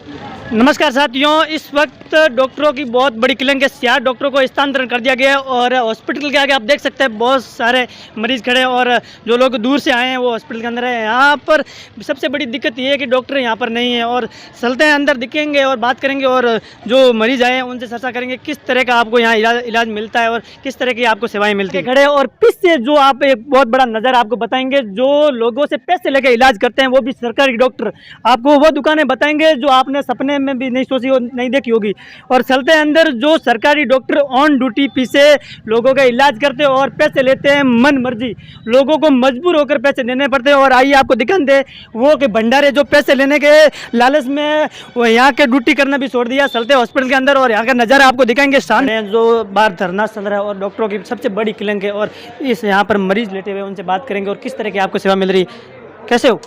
नमस्कार साथियों, इस वक्त डॉक्टरों की बहुत बड़ी किलंग है। 60 डॉक्टरों को स्थानांतरण कर दिया गया है और हॉस्पिटल के आगे आप देख सकते हैं बहुत सारे मरीज खड़े हैं और जो लोग दूर से आए हैं वो हॉस्पिटल के अंदर है। यहाँ पर सबसे बड़ी दिक्कत ये है कि डॉक्टर यहाँ पर नहीं है और चलते हैं अंदर, दिखेंगे और बात करेंगे और जो मरीज आए हैं उनसे चर्चा करेंगे किस तरह का आपको यहाँ इलाज मिलता है और किस तरह की आपको सेवाएँ मिलती है। खड़े और पीछे जो आप एक बहुत बड़ा नज़र आपको बताएंगे, जो लोगों से पैसे लेकर इलाज करते हैं वो भी सरकारी डॉक्टर, आपको वो दुकानें बताएंगे जो आपने सपने में भी नहीं सोची और नहीं देखी होगी। और चलते हैं अंदर, जो सरकारी डॉक्टर ऑन ड्यूटी पीछे लोगों का इलाज करते हैं और पैसे लेते हैं मन मर्जी, लोगों को मजबूर होकर पैसे देने पड़ते हैं। और आइए आपको दिखाते हैं वो के भंडारे जो पैसे लेने के लालच में वो यहाँ के ड्यूटी करना भी छोड़ दिया। चलते हॉस्पिटल के अंदर और यहाँ का नज़ारा आपको दिखाएंगे। सामने जो बाहर धरना चल रहा है और डॉक्टरों की सबसे बड़ी किलंग है और इस यहाँ पर मरीज लेटे हुए उनसे बात करेंगे और किस तरह की आपको सेवा मिल रही है। कैसे हो?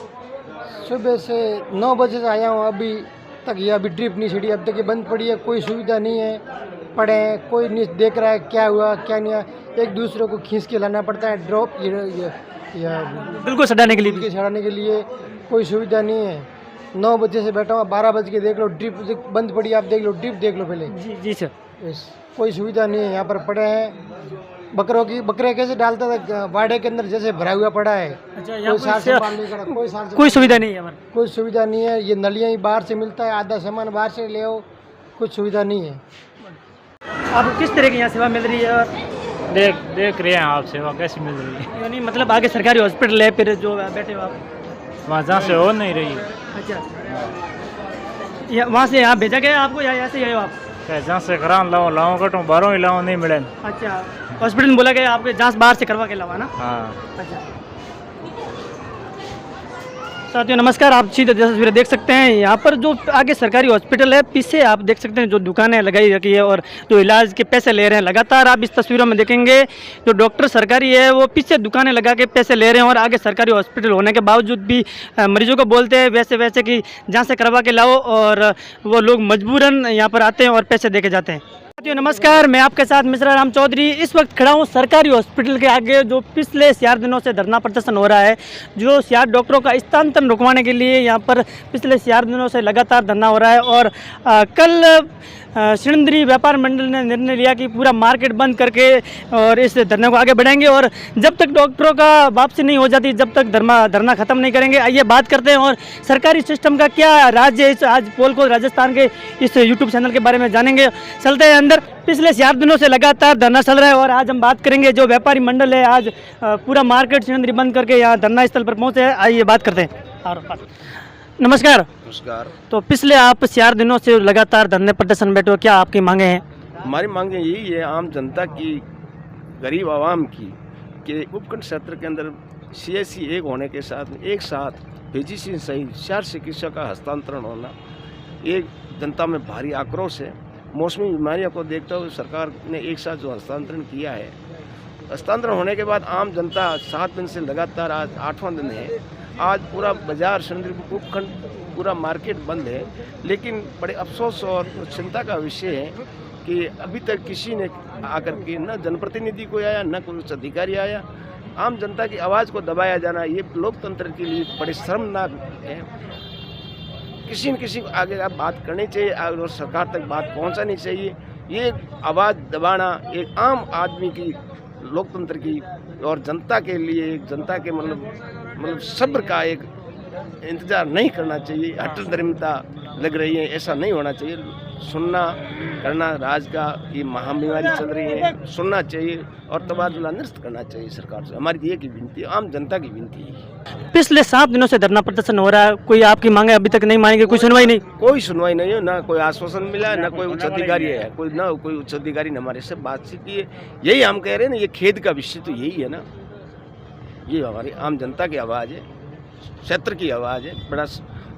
सुबह से 9 बजे से आया हूँ, अभी तक ये अभी ड्रिप नहीं छिड़ी, अब तक ये बंद पड़ी है, कोई सुविधा नहीं है। पड़े हैं, कोई नहीं देख रहा है क्या हुआ क्या नहीं हुआ, एक दूसरे को खींच के लाना पड़ता है ड्रॉप ये बिल्कुल सटाने के लिए चढ़ाने के लिए कोई सुविधा नहीं है। 9 बजे से बैठा हूँ, 12 बज के देख लो ड्रिप बंद पड़ी है, आप देख लो ड्रिप देख लो पहले। जी सर, कोई सुविधा नहीं है। यहाँ पर पड़े हैं बकरे कैसे डालता था वाड़े के अंदर जैसे भरा हुआ पड़ा है। अच्छा, कोई सार संभाल नहीं करा, कोई सुविधा नहीं है हमारे, कोई सुविधा नहीं है। ये नलियाँ ही बाहर से मिलता है, आधा सामान बाहर से ले आओ, कुछ सुविधा नहीं है। आपको किस तरह की यहाँ सेवा मिल रही है? देख रहे हैं आप सेवा कैसी मिल रही है। यानी मतलब आगे सरकारी हॉस्पिटल है, फिर जो बैठे हो आप वहाँ जहाँ से हो नहीं रही है। अच्छा, वहाँ से यहाँ भेजा गया आपको या ऐसे ही आए हो आप? जहाँ से करा लाओ कटो बारों ही लाओ नहीं मिले। अच्छा, हॉस्पिटल में बोला गया आपके जांच बाहर से करवा के लावा ना? हाँ। अच्छा साथियों नमस्कार, आप सीधे तस्वीरें देख सकते हैं। यहाँ पर जो आगे सरकारी हॉस्पिटल है, पीछे आप देख सकते हैं जो दुकानें लगाई रखी है और जो इलाज के पैसे ले रहे हैं। लगातार आप इस तस्वीरों में देखेंगे जो डॉक्टर सरकारी है वो पीछे दुकानें लगा के पैसे ले रहे हैं और आगे सरकारी हॉस्पिटल होने के बावजूद भी मरीजों को बोलते हैं वैसे कि जहाँ से करवा के लाओ, और वो लोग मजबूरन यहाँ पर आते हैं और पैसे दे के जाते हैं। साथियों नमस्कार, मैं आपके साथ मिश्रा राम चौधरी इस वक्त खड़ा हूँ सरकारी हॉस्पिटल के आगे, जो पिछले 4 दिनों से धरना प्रदर्शन हो रहा है। जो 60 डॉक्टरों का स्थानांतरण रुकवाने के लिए यहाँ पर पिछले 4 दिनों से लगातार धरना हो रहा है। और कल सिणंदरी व्यापार मंडल ने निर्णय लिया कि पूरा मार्केट बंद करके और इस धरने को आगे बढ़ाएंगे और जब तक डॉक्टरों का वापसी नहीं हो जाती जब तक धरना खत्म नहीं करेंगे। आइए बात करते हैं और सरकारी सिस्टम का क्या राज है, आज पोल को राजस्थान के इस यूट्यूब चैनल के बारे में जानेंगे। चलते हैं अंदर। पिछले 4 दिनों से लगातार धरना चल रहा है और आज हम बात करेंगे जो व्यापारी मंडल है, आज पूरा मार्केट सिणंदरी बंद करके यहाँ धरना स्थल पर पहुँचे हैं। आइए बात करते हैं। और नमस्कार। तो पिछले आप 4 दिनों से लगातार धरने प्रदर्शन बैठे हो, क्या आपकी मांगे हैं? हमारी मांगे यही है आम जनता की, गरीब आवाम की, कि उपखंड क्षेत्र के अंदर CSC एक होने के साथ एक साथ फिजिशियन सहित 4 चिकित्सक का हस्तांतरण होना एक जनता में भारी आक्रोश है। मौसमी बीमारियों को देखते हुए सरकार ने एक साथ जो हस्तांतरण किया है, हस्तांतरण होने के बाद आम जनता 7 दिन से लगातार आज 8वां दिन है। आज पूरा बाजार सिणंदरी उपखंड पूरा मार्केट बंद है, लेकिन बड़े अफसोस और चिंता का विषय है कि अभी तक किसी ने आकर के न जनप्रतिनिधि को आया न कोई उच्च अधिकारी आया। आम जनता की आवाज़ को दबाया जाना ये लोकतंत्र के लिए बड़े शर्मनाक है। किसी न किसी को आगे आप बात करनी चाहिए और सरकार तक बात पहुंचानी चाहिए। ये आवाज़ दबाना एक आम आदमी की, लोकतंत्र की और जनता के लिए, जनता के मतलब सब्र का एक इंतज़ार नहीं करना चाहिए। हठधर्मिता लग रही है, ऐसा नहीं होना चाहिए। सुनना करना राज का ये महाबीमारी चल रही है, सुनना चाहिए और तबादला निरस्त करना चाहिए सरकार से। हमारी ये की विनती है, आम जनता की विनती है। पिछले 7 दिनों से धरना प्रदर्शन हो रहा है, कोई आपकी मांगे अभी तक नहीं मानेंगे? कोई सुनवाई नहीं? कोई सुनवाई नहीं है, ना कोई आश्वासन मिला है, ना कोई उच्च अधिकारी है, कोई उच्च अधिकारी ने हमारे से बातचीत की है। यही हम कह रहे हैं ना, ये खेद का विषय तो यही है ना। ये हमारी आम जनता की आवाज़ है, क्षेत्र की आवाज़ है। बड़ा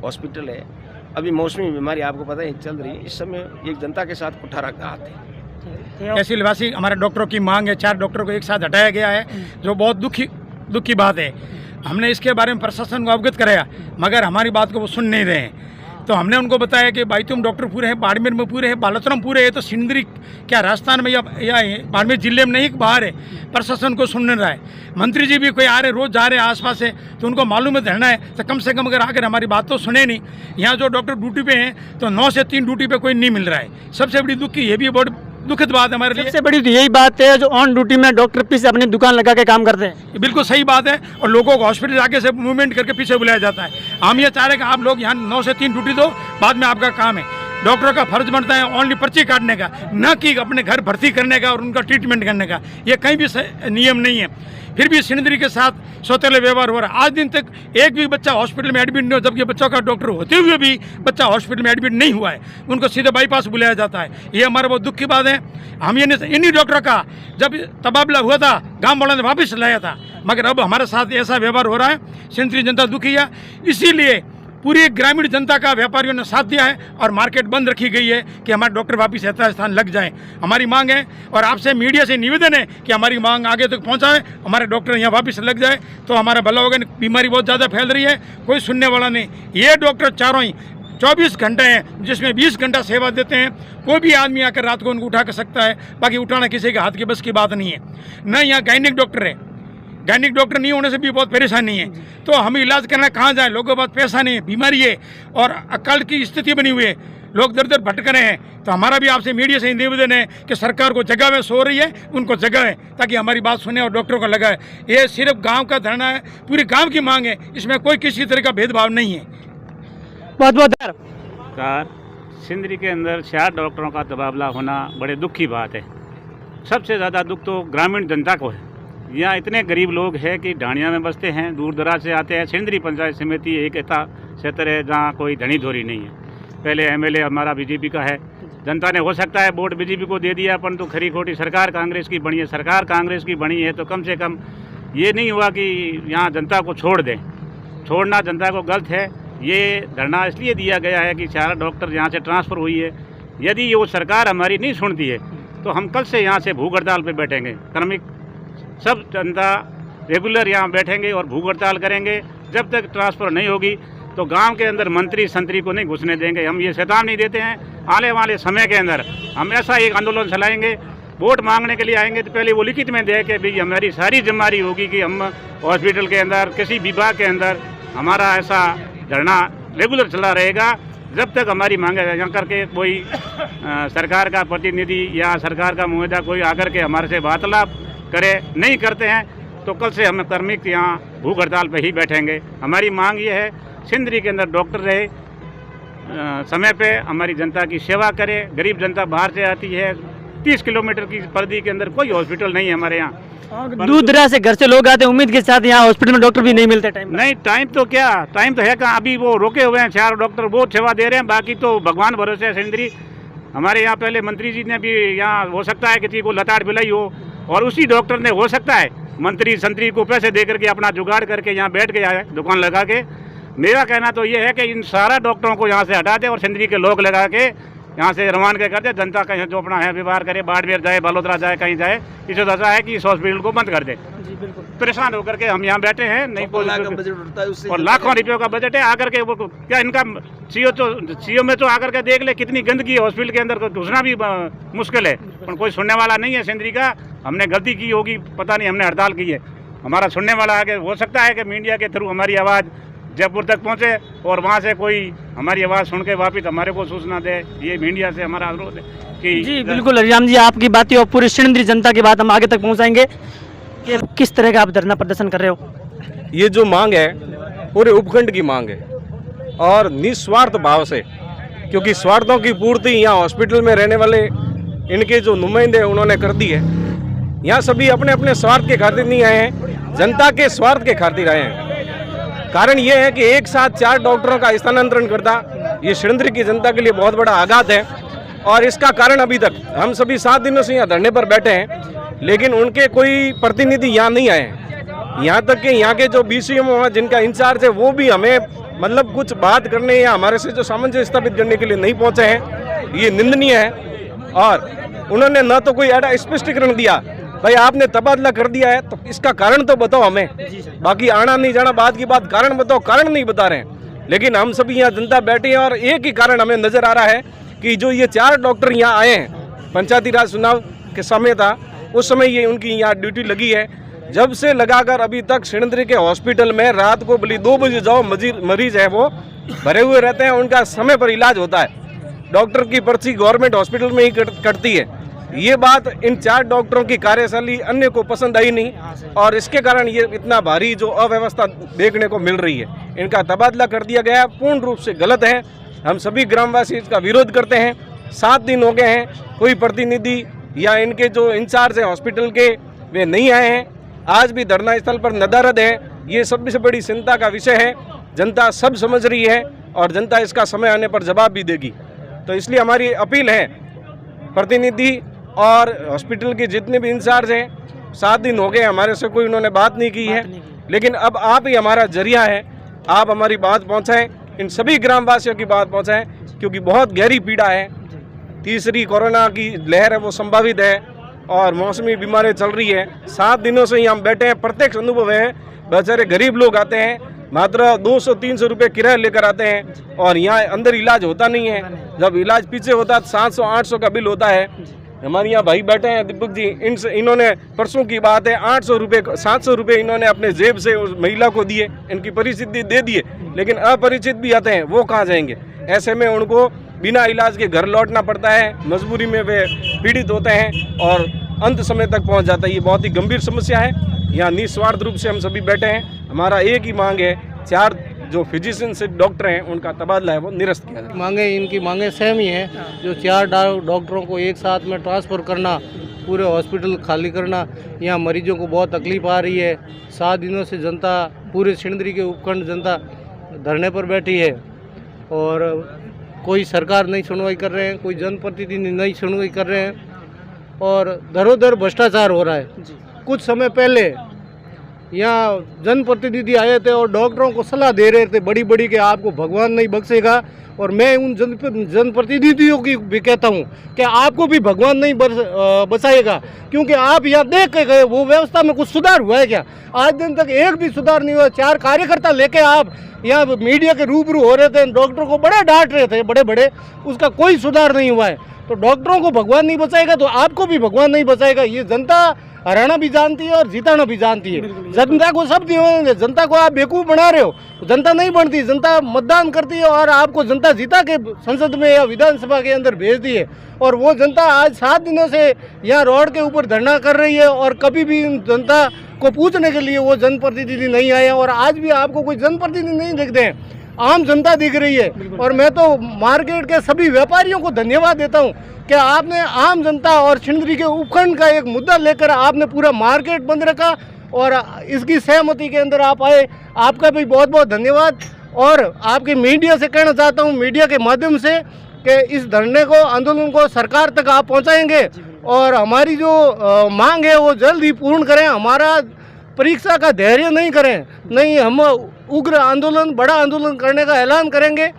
हॉस्पिटल है, अभी मौसमी बीमारी आपको पता है चल रही है। इस समय एक जनता के साथ कुठाराघात है। तहसीलवासी हमारे डॉक्टरों की मांग है, 4 डॉक्टरों को एक साथ हटाया गया है, जो बहुत दुख की बात है। हमने इसके बारे में प्रशासन को अवगत कराया, मगर हमारी बात को वो सुन नहीं रहे हैं। तो हमने उनको बताया कि भाई तुम डॉक्टर पूरे हैं, बाड़मेर में पूरे हैं, बालोतरा में पूरे हैं, तो सिंदरी क्या राजस्थान में या बाड़मेर जिले में नहीं बाहर है, प्रशासन को सुन रहा है। मंत्री जी भी कोई आ रहे, रोज़ जा रहे हैं आसपास से, तो उनको मालूम है धरना है, तो कम से कम अगर आकर हमारी बात तो सुने नहीं। यहाँ जो डॉक्टर ड्यूटी पे हैं तो 9 से 3 ड्यूटी पे कोई नहीं मिल रहा है। सबसे बड़ी दुख की ये भी बहुत दुखद बात है हमारे लिए। सबसे बड़ी तो यही बात है जो ऑन ड्यूटी में डॉक्टर पीछे अपनी दुकान लगा के काम करते हैं। ये बिल्कुल सही बात है, और लोगों को हॉस्पिटल आगे से मूवमेंट करके पीछे बुलाया जाता है। हम ये चाह रहे हैं कि आप लोग यहाँ 9 से 3 ड्यूटी दो, बाद में आपका काम है। डॉक्टर का फर्ज बनता है ओनली पर्ची काटने का, न कि अपने घर भर्ती करने का और उनका ट्रीटमेंट करने का। ये कहीं भी नियम नहीं है। फिर भी सिंदरी के साथ सौतेले व्यवहार हो रहा है। आज दिन तक एक भी बच्चा हॉस्पिटल में एडमिट नहीं हो, जबकि बच्चों का डॉक्टर होते हुए भी बच्चा हॉस्पिटल में एडमिट नहीं हुआ है, उनको सीधे बाईपास बुलाया जाता है। ये हमारा बहुत दुख की बात है। हम ये इन्हीं डॉक्टर का जब तबादला हुआ था गाँव वालों ने वापस लाया था, मगर अब हमारे साथ ऐसा व्यवहार हो रहा है। सिंदरी जनता दुखी है, इसीलिए पूरी ग्रामीण जनता का व्यापारियों ने साथ दिया है और मार्केट बंद रखी गई है कि हमारे डॉक्टर वापस यथास्थान लग जाएं। हमारी मांग है और आपसे मीडिया से निवेदन है कि हमारी मांग आगे तक पहुंचाएं, हमारे डॉक्टर यहाँ वापस लग जाए तो हमारा भला होगा। बीमारी बहुत ज़्यादा फैल रही है, कोई सुनने वाला नहीं। ये डॉक्टर चारों ही 24 घंटे हैं, जिसमें 20 घंटा सेवा देते हैं। कोई भी आदमी आकर रात को उनको उठा कर सकता है, बाकी उठाना किसी के हाथ की बस की बात नहीं है। न यहाँ गायनिक डॉक्टर है, गायनिक डॉक्टर नहीं होने से भी बहुत परेशानी है। तो हम इलाज करना कहाँ जाए, लोगों के पास पैसा नहीं है, बीमारी है और अकाल की स्थिति बनी हुई है, लोग दर दर भटक रहे हैं। तो हमारा भी आपसे मीडिया से निवेदन है कि सरकार को जगह में सो रही है, उनको जगह है ताकि हमारी बात सुने और डॉक्टरों को लगाए। ये सिर्फ गाँव का धरना है, पूरे गाँव की मांग है, इसमें कोई किसी तरह का भेदभाव नहीं है। बहुत बहुत कार सिंदरी के अंदर 4 डॉक्टरों का तबादला होना बड़े दुख की बात है। सबसे ज़्यादा दुख तो ग्रामीण जनता को है। यहाँ इतने गरीब लोग हैं कि ढाणिया में बसते हैं, दूर दराज से आते हैं। सिंदरी पंचायत समिति एक ऐसा क्षेत्र है जहाँ कोई धनी धोरी नहीं है। पहले एमएलए हमारा बीजेपी का है, जनता ने हो सकता है वोट बीजेपी को दे दिया, परंतु खरी खोटी सरकार कांग्रेस की बनी है। सरकार कांग्रेस की बनी है तो कम से कम ये नहीं हुआ कि यहाँ जनता को छोड़ दें। छोड़ना जनता को गलत है। ये धरना इसलिए दिया गया है कि 4 डॉक्टर यहाँ से ट्रांसफ़र हुई है। यदि वो सरकार हमारी नहीं सुनती है तो हम कल से यहाँ से भूख हड़ताल पर बैठेंगे। कार्मिक सब जनता रेगुलर यहाँ बैठेंगे और भूख हड़ताल करेंगे। जब तक ट्रांसफ़र नहीं होगी तो गांव के अंदर मंत्री संतरी को नहीं घुसने देंगे। हम ये चेतावनी देते हैं, आने वाले समय के अंदर हम ऐसा एक आंदोलन चलाएंगे। वोट मांगने के लिए आएंगे तो पहले वो लिखित में दे कि भाई हमारी सारी जिम्मेदारी होगी कि हम हॉस्पिटल के अंदर किसी विभाग के अंदर हमारा ऐसा धरना रेगुलर चला रहेगा जब तक हमारी मांगे यहाँ करके कोई सरकार का प्रतिनिधि या सरकार का नुमाइंदा कोई आकर के हमारे से वार्तालाप करे। नहीं करते हैं तो कल से हम कार्मिक यहाँ भूख हड़ताल पर ही बैठेंगे। हमारी मांग ये है सिंदरी के अंदर डॉक्टर रहे, समय पे हमारी जनता की सेवा करे। गरीब जनता बाहर से आती है, 30 किलोमीटर की परिधि के अंदर कोई हॉस्पिटल नहीं है हमारे यहाँ। दूर दराज से घर से लोग आते हैं उम्मीद के साथ, यहाँ हॉस्पिटल में डॉक्टर भी नहीं मिलते टाइम नहीं। टाइम तो क्या, टाइम तो है कहाँ। अभी वो रोके हुए हैं 4 डॉक्टर, वो सेवा दे रहे हैं। बाकी तो भगवान भरोसे है सिंदरी। हमारे यहाँ पहले मंत्री जी ने भी यहाँ हो सकता है किसी को लताड़ पिलाई हो और उसी डॉक्टर ने हो सकता है मंत्री संतरी को पैसे दे करके अपना जुगाड़ करके यहाँ बैठ गया है दुकान लगा के। मेरा कहना तो ये है कि इन सारा डॉक्टरों को यहाँ से हटा दे और सिंदरी के लोग लगा के यहाँ से रवान के कर दे। जनता कहीं जो अपना है व्यवहार करे, बाड़मेर जाए, बालोतरा जाए, कहीं जाए। इसे तो ऐसा है कि इस हॉस्पिटल को बंद कर दे। परेशान होकर के हम यहाँ बैठे हैं। नहीं और लाखों रुपयों का बजट है। आकर के वो क्या इनका सीओ में तो आकर के देख ले कितनी गंदगी है हॉस्पिटल के अंदर, घुसना भी मुश्किल है। पर कोई सुनने वाला नहीं है सिंदरी का। हमने गलती की होगी, पता नहीं, हमने हड़ताल की है। हमारा सुनने वाला आगे हो सकता है कि मीडिया के थ्रू हमारी आवाज़ जयपुर तक पहुँचे और वहाँ से कोई हमारी आवाज़ सुन के वापिस हमारे को सूचना दे। ये मीडिया से हमारा अनुरोध है कि जी बिल्कुल हरिराम जी, आपकी बातें और पूरी सिंदरी जनता की बात हम आगे तक पहुँचाएंगे कि किस तरह का आप धरना प्रदर्शन कर रहे हो। ये जो मांग है पूरे उपखंड की मांग है और निस्वार्थ भाव से, क्योंकि स्वार्थों की पूर्ति यहाँ हॉस्पिटल में रहने वाले इनके जो नुमाइंदे उन्होंने कर दी है। यहाँ सभी अपने अपने स्वार्थ के खातिर नहीं आए हैं, जनता के स्वार्थ के खातिर आए हैं। कारण ये है कि एक साथ 4 डॉक्टरों का स्थानांतरण करता ये सिंदरी की जनता के लिए बहुत बड़ा आघात है। और इसका कारण अभी तक हम सभी 7 दिनों से यहाँ धरने पर बैठे हैं, लेकिन उनके कोई प्रतिनिधि यहाँ नहीं आए हैं। यहाँ तक कि यहाँ के जो BCMO जिनका इंचार्ज है वो भी हमें मतलब कुछ बात करने या हमारे से जो सामंजस्य स्थापित करने के लिए नहीं पहुँचे हैं। ये निंदनीय है। और उन्होंने न तो कोई ऐसा स्पष्टीकरण दिया भाई आपने तबादला कर दिया है तो इसका कारण तो बताओ हमें, बाकी आना नहीं जाना बात की बात, कारण बताओ। कारण नहीं बता रहे हैं। लेकिन हम सभी यहाँ जनता बैठे हैं और एक ही कारण हमें नज़र आ रहा है कि जो ये 4 डॉक्टर यहाँ आए हैं, पंचायती राज चुनाव के समय था उस समय ये उनकी यहाँ ड्यूटी लगी है। जब से लगाकर अभी तक सिणधरी के हॉस्पिटल में रात को भले 2 बजे जाओ, मरीज है वो भरे हुए रहते हैं, उनका समय पर इलाज होता है। डॉक्टर की पर्ची गवर्नमेंट हॉस्पिटल में ही कटती है। ये बात इन 4 डॉक्टरों की कार्यशैली अन्य को पसंद आई नहीं और इसके कारण ये इतना भारी जो अव्यवस्था देखने को मिल रही है, इनका तबादला कर दिया गया, पूर्ण रूप से गलत है। हम सभी ग्रामवासी इसका विरोध करते हैं। 7 दिन हो गए हैं, कोई प्रतिनिधि या इनके जो इंचार्ज हैं हॉस्पिटल के वे नहीं आए हैं। आज भी धरना स्थल पर नदारद है। ये सबसे बड़ी चिंता का विषय है। जनता सब समझ रही है और जनता इसका समय आने पर जवाब भी देगी। तो इसलिए हमारी अपील है प्रतिनिधि और हॉस्पिटल के जितने भी इंचार्ज हैं, 7 दिन हो गए हमारे से कोई उन्होंने बात नहीं की है, लेकिन अब आप ही हमारा जरिया है। आप हमारी बात पहुंचाएं, इन सभी ग्रामवासियों की बात पहुंचाएं, क्योंकि बहुत गहरी पीड़ा है। तीसरी कोरोना की लहर है वो संभावित है और मौसमी बीमारी चल रही है। 7 दिनों से ही हम बैठे हैं, प्रत्यक्ष अनुभव है। बेचारे गरीब लोग आते हैं, मात्र 200-300 रुपये किराया लेकर आते हैं और यहाँ अंदर इलाज होता नहीं है। जब इलाज पीछे होता है 700-800 का बिल होता है। हमारे यहाँ भाई बैठे हैं दीपक जी, इन्होंने परसों की बात है 800 रुपये 700 रुपये इन्होंने अपने जेब से उस महिला को दिए, इनकी परिस्थिति दे दिए, लेकिन अपरिचित भी आते हैं, वो कहाँ जाएंगे? ऐसे में उनको बिना इलाज के घर लौटना पड़ता है, मजबूरी में वे पीड़ित होते हैं और अंत समय तक पहुँच जाता है। ये बहुत ही गंभीर समस्या है। यहाँ निस्वार्थ रूप से हम सभी बैठे हैं। हमारा एक ही मांग है, 4 जो फिजिशियन से डॉक्टर हैं उनका तबादला है वो निरस्त किया जाए। मांगे इनकी मांगे सेम ही है। जो 4 डॉक्टरों को एक साथ में ट्रांसफ़र करना, पूरे हॉस्पिटल खाली करना, यहाँ मरीजों को बहुत तकलीफ आ रही है। 7 दिनों से जनता, पूरे सिणधरी के उपखंड जनता धरने पर बैठी है और कोई सरकार नहीं सुनवाई कर रहे हैं, कोई जनप्रतिनिधि नहीं सुनवाई कर रहे हैं और दरोदर भ्रष्टाचार हो रहा है। कुछ समय पहले यहाँ जनप्रतिनिधि आए थे और डॉक्टरों को सलाह दे रहे थे बड़ी बड़ी कि आपको भगवान नहीं बख्शेगा, और मैं उन जनप्रतिनिधियों की भी कहता हूँ कि आपको भी भगवान नहीं बचाएगा, क्योंकि आप यहाँ देख के गए वो व्यवस्था में कुछ सुधार हुआ है क्या? आज दिन तक एक भी सुधार नहीं हुआ। 4 कार्यकर्ता लेके आप यहाँ मीडिया के रूबरू हो रहे थे, डॉक्टरों को बड़े डांट रहे थे, बड़े बड़े, उसका कोई सुधार नहीं हुआ है। तो डॉक्टरों को भगवान नहीं बचाएगा तो आपको भी भगवान नहीं बचाएगा। ये जनता हराना भी जानती है और जिताना भी जानती है। जनता को सब दिए, जनता को आप बेवकूफ़ बना रहे हो। जनता नहीं बनती, जनता मतदान करती है और आपको जनता जिता के संसद में या विधानसभा के अंदर भेज दी है। और वो जनता आज 7 दिनों से यहाँ रोड के ऊपर धरना कर रही है और कभी भी जनता को पूछने के लिए वो जनप्रतिनिधि नहीं आए और आज भी आपको कोई जनप्रतिनिधि नहीं दिखते हैं। आम जनता दिख रही है और मैं तो मार्केट के सभी व्यापारियों को धन्यवाद देता हूँ कि आपने आम जनता और सिणधरी के उपखंड का एक मुद्दा लेकर आपने पूरा मार्केट बंद रखा और इसकी सहमति के अंदर आप आए। आपका भी बहुत बहुत धन्यवाद। और आपके मीडिया से कहना चाहता हूँ, मीडिया के माध्यम से, कि इस धरने को, आंदोलन को सरकार तक आप पहुँचाएंगे और हमारी जो मांग है वो जल्द ही पूर्ण करें। हमारा परीक्षा का धैर्य नहीं करें, नहीं, हम उग्र आंदोलन, बड़ा आंदोलन करने का ऐलान करेंगे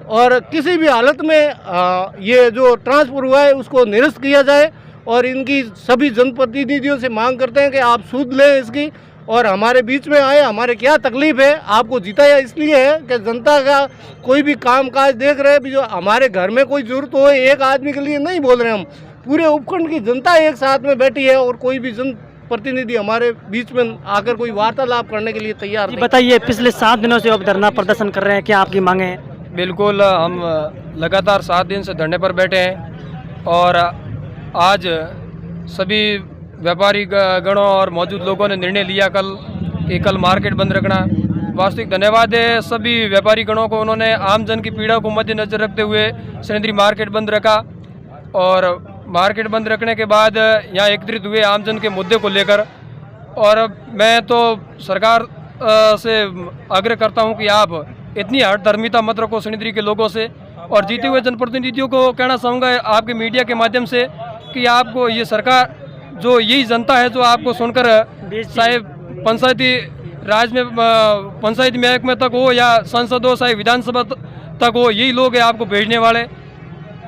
और किसी भी हालत में ये जो ट्रांसफर हुआ है उसको निरस्त किया जाए। और इनकी सभी जनप्रतिनिधियों से मांग करते हैं कि आप सूद लें इसकी और हमारे बीच में आए। हमारे क्या तकलीफ है, आपको जिताया इसलिए है कि जनता का कोई भी काम काज देख रहे हैं। जो हमारे घर में कोई जरूरत हो, एक आदमी के लिए नहीं बोल रहे हम, पूरे उपखंड की जनता एक साथ में बैठी है और कोई भी प्रतिनिधि हमारे बीच में आकर कोई वार्तालाप करने के लिए तैयार नहीं। बताइए, पिछले 7 दिनों से आप धरना प्रदर्शन कर रहे हैं, क्या आपकी मांगे हैं? बिल्कुल, हम लगातार 7 दिन से धरने पर बैठे हैं और आज सभी व्यापारी गणों और मौजूद लोगों ने निर्णय लिया कल मार्केट बंद रखना। वास्तविक धन्यवाद है सभी व्यापारी गणों को, उन्होंने आमजन की पीड़ा को मद्देनजर रखते हुए सिणधरी मार्केट बंद रखा और मार्केट बंद रखने के बाद यहाँ एकत्रित हुए आमजन के मुद्दे को लेकर। और मैं तो सरकार से आग्रह करता हूँ कि आप इतनी हठधर्मिता मत रखो सिणधरी के लोगों से। और जीते हुए जनप्रतिनिधियों को कहना चाहूँगा आपके मीडिया के माध्यम से कि आपको ये सरकार, जो यही जनता है जो आपको सुनकर चाहे पंचायती राज में, पंचायती महकमे तक हो या संसद हो, चाहे विधानसभा तक हो, यही लोग हैं आपको भेजने वाले।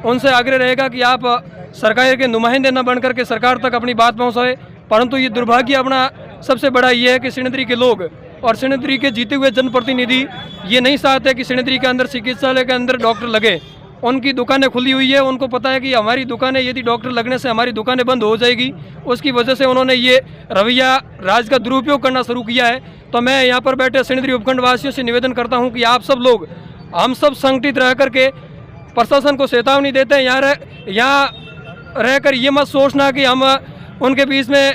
उनसे आग्रह रहेगा कि आप सरकार के नुमाइंदे न बनकर के सरकार तक अपनी बात पहुँचाए। परंतु ये दुर्भाग्य अपना सबसे बड़ा ये है कि सिणधरी के लोग और सिणधरी के जीते हुए जनप्रतिनिधि ये नहीं चाहते कि सिणधरी के अंदर चिकित्सालय के अंदर डॉक्टर लगे। उनकी दुकानें खुली हुई है, उनको पता है कि हमारी दुकानें यदि डॉक्टर लगने से हमारी दुकानें बंद हो जाएगी, उसकी वजह से उन्होंने ये रवैया राज का दुरुपयोग करना शुरू किया है। तो मैं यहाँ पर बैठे सिणधरी उपखंड वासियों से निवेदन करता हूँ कि आप सब लोग, हम सब संगठित रह करके प्रशासन को चेतावनी देते हैं। यहाँ रहकर ये मत सोचना कि हम उनके बीच में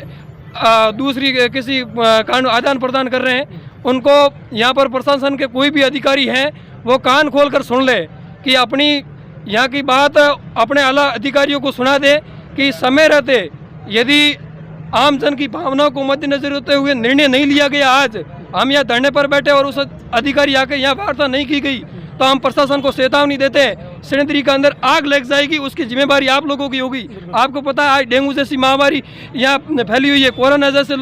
दूसरी किसी कानून आदान प्रदान कर रहे हैं। उनको यहाँ पर प्रशासन के कोई भी अधिकारी हैं वो कान खोल कर सुन ले कि अपनी यहाँ की बात अपने आला अधिकारियों को सुना दे कि समय रहते यदि आम जन की भावनाओं को मद्देनजर रखते हुए निर्णय नहीं लिया गया, आज हम यहाँ धरने पर बैठे और उस अधिकारी आके यहाँ वार्ता नहीं की गई, तो हम प्रशासन को चेतावनी देते हैं सिणधरी के अंदर आग लग जाएगी, उसकी जिम्मेदारी आप लोगों की होगी। आपको पता है आज डेंगू जैसी महामारी यहाँ फैली हुई है, कोरोना जैसे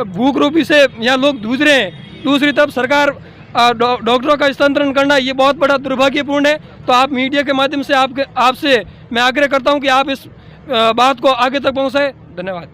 भूख रूपी से यहाँ लोग जूझ रहे हैं। दूसरी तरफ सरकार डॉक्टरों का स्थानांतरण करना ये बहुत बड़ा दुर्भाग्यपूर्ण है। तो आप मीडिया के माध्यम से आपसे मैं आग्रह करता हूँ कि आप इस बात को आगे तक पहुँचाएं। धन्यवाद।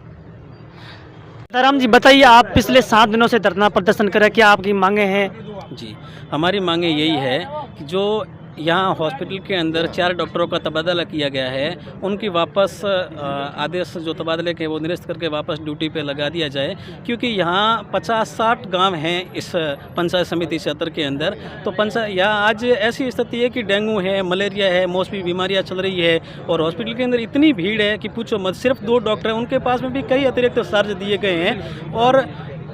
सीताराम जी बताइए, आप पिछले 7 दिनों से धरना प्रदर्शन कर रहे हैं, क्या आपकी मांगे हैं? जी, हमारी मांगे यही है कि जो यहाँ हॉस्पिटल के अंदर 4 डॉक्टरों का तबादला किया गया है, उनकी वापस आदेश जो तबादले के वो निरस्त करके वापस ड्यूटी पे लगा दिया जाए, क्योंकि यहाँ 50-60 गांव हैं इस पंचायत समिति क्षेत्र के अंदर। तो यहाँ आज ऐसी स्थिति है कि डेंगू है, मलेरिया है, मौसमी बीमारियाँ चल रही है और हॉस्पिटल के अंदर इतनी भीड़ है कि पूछो मत। सिर्फ 2 डॉक्टर हैं, उनके पास में भी कई अतिरिक्त चार्ज दिए गए हैं। और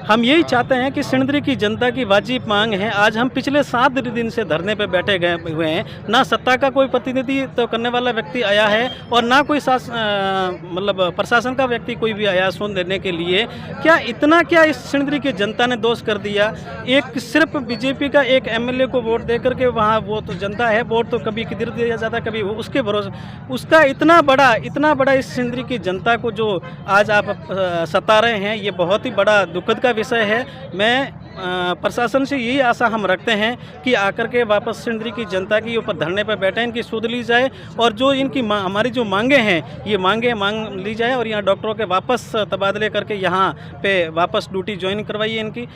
हम यही चाहते हैं कि सिणधरी की जनता की वाजिब मांग है। आज हम पिछले 7 दिन से धरने पे बैठे गए हुए हैं, ना सत्ता का कोई प्रतिनिधित्व तो करने वाला व्यक्ति आया है और ना कोई मतलब प्रशासन का व्यक्ति कोई भी आया सुन देने के लिए। क्या इस सिणधरी की जनता ने दोष कर दिया? एक सिर्फ बीजेपी का एक एमएलए को वोट दे करके वहाँ वो तो जनता है, वोट तो कभी किधर दिया जाता, कभी उसके भरोसे। उसका इतना बड़ा इस सिणधरी की जनता को जो आज आप सता रहे हैं, ये बहुत ही बड़ा दुखद का विषय है। मैं प्रशासन से यही आशा हम रखते हैं कि आकर के वापस सिणधरी की जनता की ऊपर धरने पर बैठे, इनकी सुध ली जाए और जो इनकी हमारी जो मांगे हैं ये मांग ली जाए और यहाँ डॉक्टरों के वापस तबादले करके यहाँ पे वापस ड्यूटी ज्वाइन करवाइए इनकी।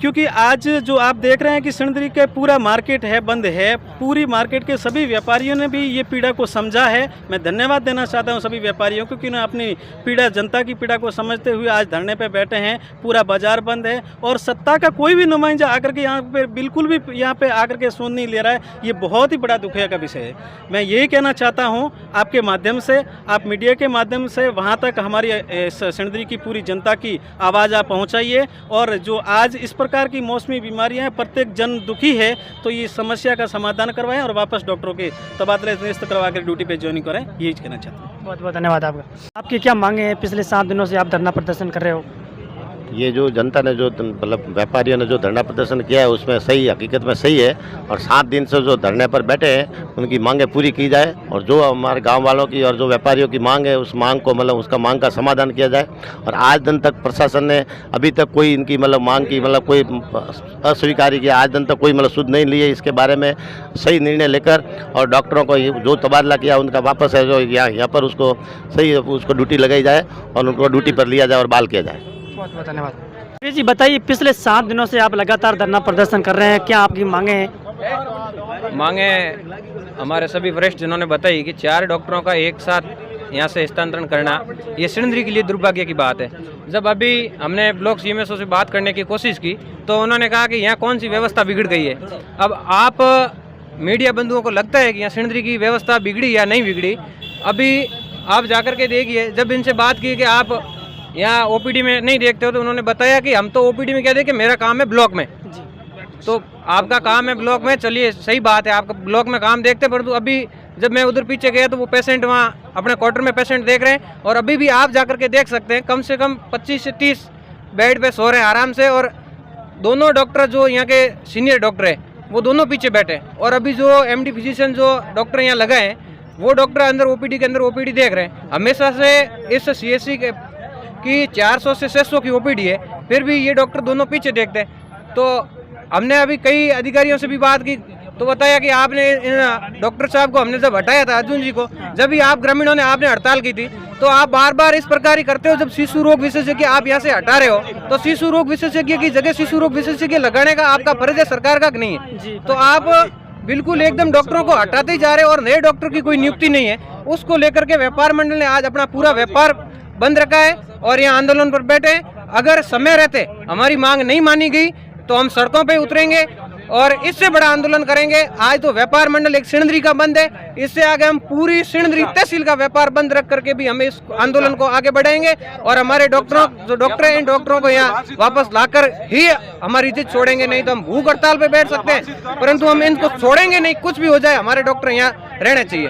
क्योंकि आज जो आप देख रहे हैं कि सिणधरी का पूरा मार्केट है, बंद है। पूरी मार्केट के सभी व्यापारियों ने भी ये पीड़ा को समझा है। मैं धन्यवाद देना चाहता हूँ सभी व्यापारियों को कि उन्होंने अपनी पीड़ा, जनता की पीड़ा को समझते हुए आज धरने पे बैठे हैं। पूरा बाजार बंद है और सत्ता का कोई भी नुमाइंदा आकर के यहाँ पे बिल्कुल भी यहाँ पे आकर के सुन नहीं ले रहा है। ये बहुत ही बड़ा दुखिया का विषय है। मैं यही कहना चाहता हूँ आपके माध्यम से, आप मीडिया के माध्यम से वहाँ तक हमारी सिणधरी की पूरी जनता की आवाज़ आप पहुँचाइए और जो आज इस प्रकार की मौसमी बीमारियां हैं, प्रत्येक जन दुखी है, तो ये समस्या का समाधान करवाएं और वापस डॉक्टरों के तबादले निरस्त करवा कर ड्यूटी पे ज्वाइन करें। यही कहना चाहता हूँ। बहुत बहुत धन्यवाद आपका। आपकी क्या मांगे हैं? पिछले 7 दिनों से आप धरना प्रदर्शन कर रहे हो। ये जो जनता ने जो मतलब व्यापारियों ने जो धरना प्रदर्शन किया है उसमें सही, हकीकत में सही है। और 7 दिन से जो धरने पर बैठे हैं उनकी मांगें पूरी की जाए और जो हमारे गांव वालों की और जो व्यापारियों की मांग है उस मांग को मतलब उसका मांग का समाधान किया जाए। और आज दिन तक प्रशासन ने अभी तक कोई इनकी मतलब मांग की मतलब कोई अस्वीकार किया, आज दिन तक कोई मतलब सुध नहीं लिए। इसके बारे में सही निर्णय लेकर और डॉक्टरों को जो तबादला किया उनका वापस है जो यहाँ पर उसको सही उसको ड्यूटी लगाई जाए और उनको ड्यूटी पर लिया जाए और बहाल किया जाए। बहुत बहुत धन्यवाद। जी बताइए, पिछले 7 दिनों से आप लगातार धरना प्रदर्शन कर रहे हैं, क्या आपकी मांगे हैं? मांगे हमारे सभी वरिष्ठ जिन्होंने बताई कि 4 डॉक्टरों का एक साथ यहाँ से स्थानांतरण करना ये सिणधरी के लिए दुर्भाग्य की बात है। जब अभी हमने ब्लॉक सीएमएसओ से बात करने की कोशिश की तो उन्होंने कहा कि यहाँ कौन सी व्यवस्था बिगड़ गई है। अब आप मीडिया बंधुओं को लगता है कि यहाँ सिणधरी की व्यवस्था बिगड़ी या नहीं बिगड़ी? अभी आप जाकर के देखिए, जब इनसे बात की कि आप यहाँ ओपीडी में नहीं देखते हो तो उन्होंने बताया कि हम तो ओपीडी में क्या देखें, मेरा काम है ब्लॉक में। तो आपका काम है ब्लॉक में, चलिए सही बात है, आपका ब्लॉक में काम देखते, परंतु अभी जब मैं उधर पीछे गया तो वो पेशेंट वहाँ अपने क्वार्टर में पेशेंट देख रहे हैं और अभी भी आप जाकर के देख सकते हैं कम से कम 25 से 30 बेड पे सो रहे हैं आराम से। और दोनों डॉक्टर जो यहाँ के सीनियर डॉक्टर हैं वो दोनों पीछे बैठे हैं और अभी जो एमडी फिजिशियन जो डॉक्टर यहाँ लगाए हैं वो डॉक्टर अंदर ओपीडी के अंदर ओपीडी देख रहे हैं। हमेशा से इस सीएससी के कि 400 से 600 की ओपीडी है, फिर भी ये डॉक्टर दोनों पीछे देखते हैं। तो हमने अभी कई अधिकारियों से भी बात की तो बताया कि आपने इन डॉक्टर साहब को हमने जब हटाया था, अर्जुन जी को, जब भी आप ग्रामीणों ने आपने हड़ताल की थी तो आप बार बार इस प्रकार ही करते हो। जब शिशु रोग विशेषज्ञ आप यहाँ से हटा रहे हो तो शिशु रोग विशेषज्ञ की जगह शिशु रोग विशेषज्ञ लगाने का आपका फर्ज है, सरकार का नहीं है। तो आप बिल्कुल एकदम डॉक्टरों को हटाते ही जा रहे हो और नए डॉक्टर की कोई नियुक्ति नहीं है। उसको लेकर के व्यापार मंडल ने आज अपना पूरा व्यापार बंद रखा है और यहाँ आंदोलन पर बैठे हैं। अगर समय रहते हमारी मांग नहीं मानी गई तो हम सड़कों पे उतरेंगे और इससे बड़ा आंदोलन करेंगे। आज तो व्यापार मंडल एक सिणधरी का बंद है, इससे आगे हम पूरी सिणधरी तहसील का व्यापार बंद रख करके भी हम इस आंदोलन को आगे बढ़ाएंगे और हमारे डॉक्टरों जो डॉक्टर हैं इन डॉक्टरों को यहाँ वापस लाकर ही हमारी इज्जत छोड़ेंगे। नहीं तो हम भूख हड़ताल पे बैठ सकते हैं परंतु हम इनको छोड़ेंगे नहीं। कुछ भी हो जाए हमारे डॉक्टर यहाँ रहने चाहिए।